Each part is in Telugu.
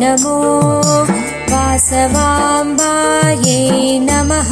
नमो वासवाम्बायै नमः।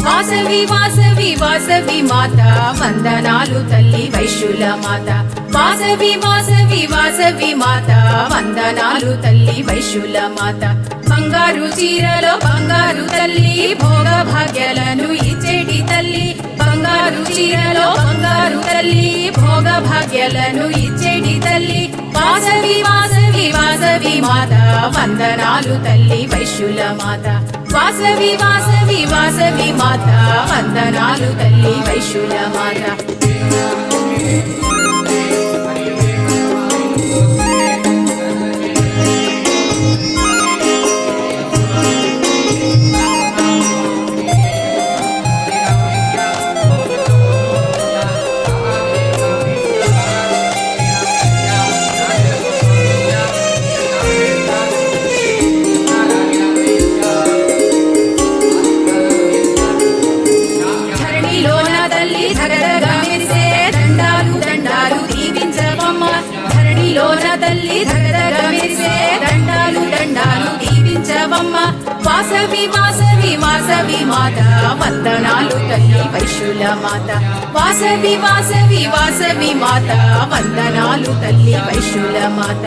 వాసవి వాసవి వాసవి మాత వందనాలు తల్లి వైశ్యుల మాత. వాసవి వాసవి వాసవి మాత వందనాలు తల్లి వైశ్యుల మాత. బంగారు చీరలో బంగారు తల్లి భోగ భాగ్యాలను ఇచ్చేటి తల్లి. బంగారు చీరలో బంగారు తల్లి భోగ భాగ్యాలను ఇచ్చేటి తల్లి. వాసవి వాసవి వాసవి మాత వందనాలు తల్లి వైశ్యుల మాత. వాసవి వాసవి వాసవి మాత వందనాలు తల్లి వైశ్యుల మాత. వాసవి వాసవి వాసవి మాత వందనాలు తల్లి వైశ్యుల మాత. వాసవి వాసవి వాసవి మాత వందనాలు తల్లి వైశ్యుల మాత.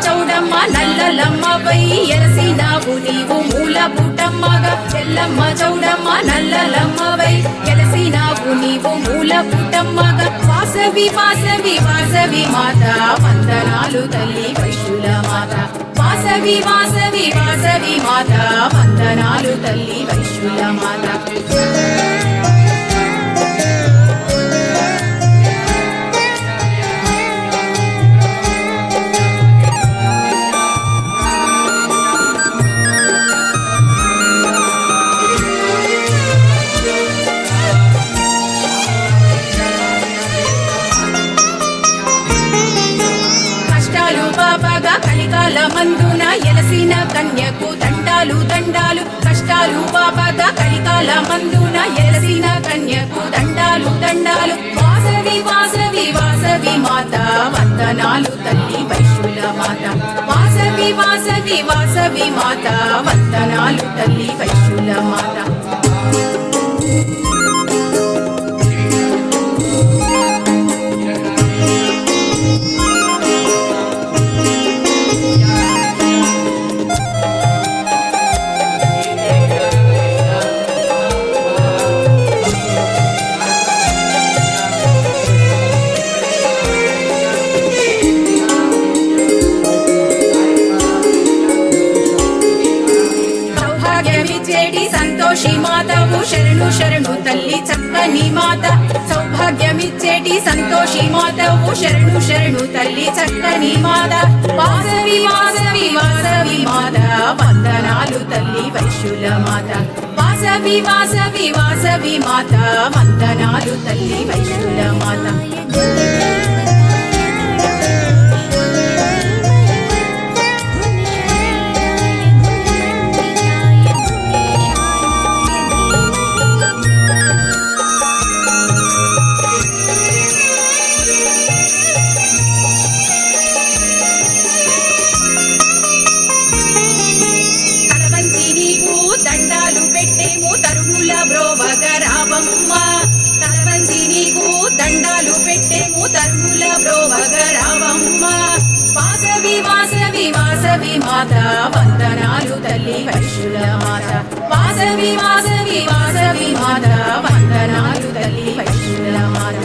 చౌడమ్మ నల్లలమ్మవై ఎలసినావు నీవు మూల పుట్టమ్మగా. ఎల్లమ్మ చౌడమ్మ నల్లలమ్మవై ఎలసినావు నీవు మూల పుట్టమ్మగా. వాసవి వాసవి వాసవి మాత వందనాలు తల్లి వైశ్యుల మాత. వాసవి వాసవి వాసవి మాత వందనాలు తల్లి వైశ్యుల మాత. కలికాల మందున ఎలసిన కన్యకు దండాలు దండాలు. కష్టాలు బాబాగా కలికాల మందున ఎలసిన కన్యకు దండాలు దండాలు. వాసవి వాసవి వాసవి మాత వందనాలు తల్లి వైశ్యుల మాత. వాసవి వాసవి వాసవి మాత వందనాలు తల్లి వైశ్యుల మాత. సంతోషి మాతవు శరణు శరణు తల్లి చక్కని మాత. సౌభాగ్యమిచ్చేటి సంతోషి మాతవు శరణు శరణు తల్లి చక్కని మాత. వాసవి వాసవి వాసవి మాత వందనాలు తల్లి వైశ్యుల మాత. వాసవి వాసవి వాసవి మాత వందనాలు తల్లి వైశ్యుల మాత. దండాలు పెట్టేము తరుల బ్రోవగరావమ్మ. వాసవి వాసవి వాసవి మాత వందనాలు తల్లి వైశ్యుల మాత. వాసవి వాసవి వాసవి మాత వందనాలు తల్లి వైశ్యుల మాత.